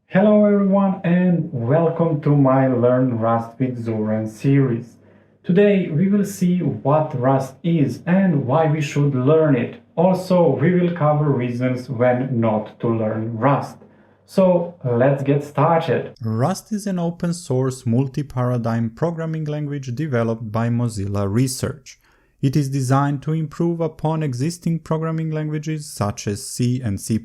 Hello everyone and welcome to my Learn Rust with Zoran series. Today we will see what Rust is and why we should learn it. Also, we will cover reasons when not to learn Rust. So let's get started. Rust is an open-source multi-paradigm programming language developed by Mozilla Research. It is designed to improve upon existing programming languages such as C and C++,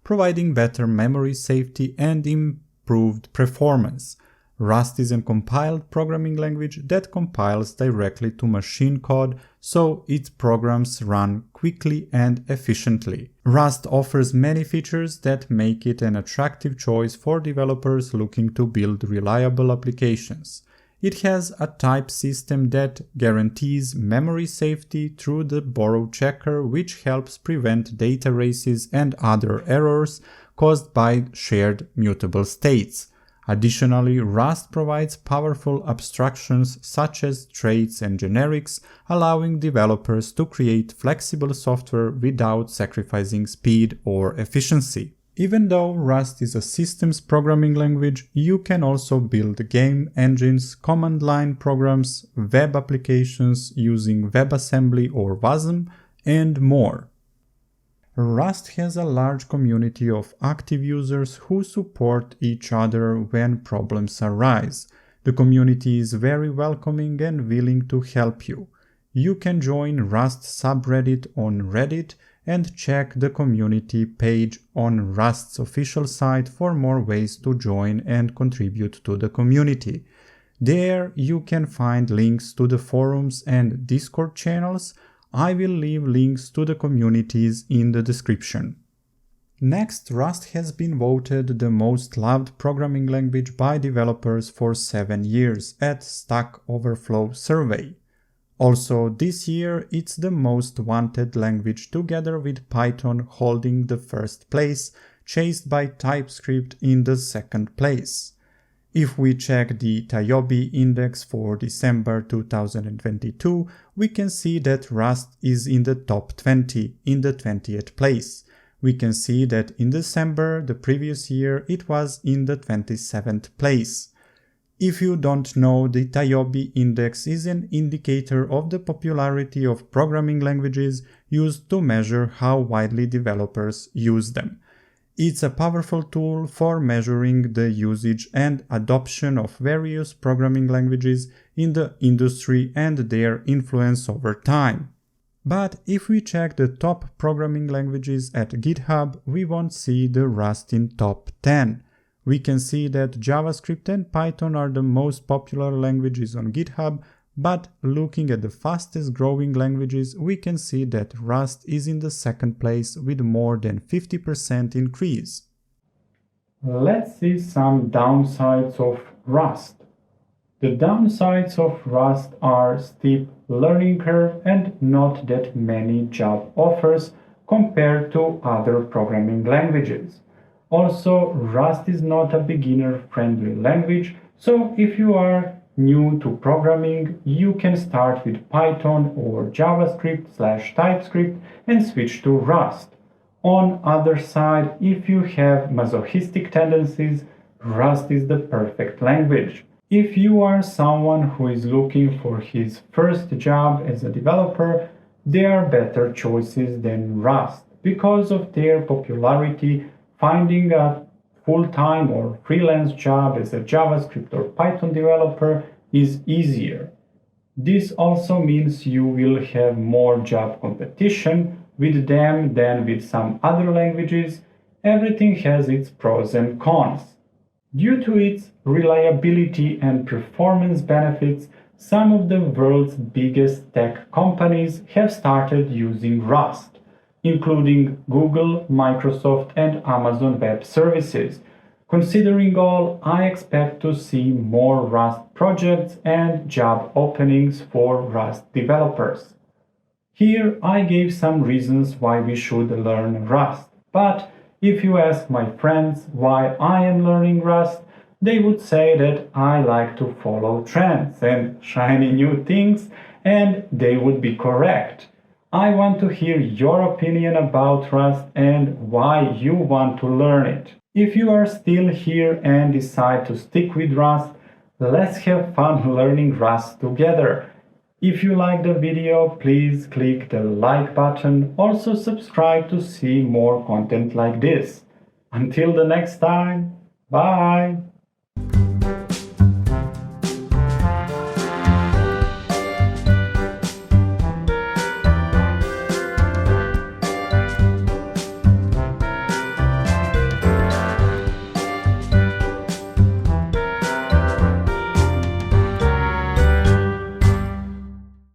providing better memory safety and improved performance. Rust is a compiled programming language that compiles directly to machine code, so its programs run quickly and efficiently. Rust offers many features that make it an attractive choice for developers looking to build reliable applications. It has a type system that guarantees memory safety through the borrow checker, which helps prevent data races and other errors caused by shared mutable states. Additionally, Rust provides powerful abstractions such as traits and generics, allowing developers to create flexible software without sacrificing speed or efficiency. Even though Rust is a systems programming language, you can also build game engines, command line programs, web applications using WebAssembly or WASM, and more. Rust has a large community of active users who support each other when problems arise. The community is very welcoming and willing to help you. You can join Rust subreddit on Reddit and check the community page on Rust's official site for more ways to join and contribute to the community. There you can find links to the forums and Discord channels. I will leave links to the communities in the description. Next, Rust has been voted the most loved programming language by developers for 7 years at Stack Overflow survey. Also, this year it's the most wanted language together with Python holding the first place, chased by TypeScript in the second place. If we check the TIOBE index for December 2022, we can see that Rust is in the top 20, in the 20th place. We can see that in December the previous year it was in the 27th place. If you don't know, the TIOBE index is an indicator of the popularity of programming languages used to measure how widely developers use them. It's a powerful tool for measuring the usage and adoption of various programming languages in the industry and their influence over time. But if we check the top programming languages at GitHub, we won't see the Rust in top 10. We can see that JavaScript and Python are the most popular languages on GitHub, but looking at the fastest growing languages, we can see that Rust is in the second place with more than 50% increase. Let's see some downsides of Rust. The downsides of Rust are steep learning curve and not that many job offers compared to other programming languages. Also, Rust is not a beginner-friendly language, so if you are new to programming, you can start with Python or JavaScript/TypeScript and switch to Rust. On other side, if you have masochistic tendencies, Rust is the perfect language. If you are someone who is looking for his first job as a developer, there are better choices than Rust because of their popularity. Finding a full-time or freelance job as a JavaScript or Python developer is easier. This also means you will have more job competition with them than with some other languages. Everything has its pros and cons. Due to its reliability and performance benefits, some of the world's biggest tech companies have started using Rust, including Google, Microsoft, and Amazon Web Services. Considering all, I expect to see more Rust projects and job openings for Rust developers. Here I gave some reasons why we should learn Rust, but if you ask my friends why I am learning Rust, they would say that I like to follow trends and shiny new things, and they would be correct. I want to hear your opinion about Rust and why you want to learn it. If you are still here and decide to stick with Rust, let's have fun learning Rust together. If you like the video, please click the like button. Also subscribe to see more content like this. Until the next time, bye!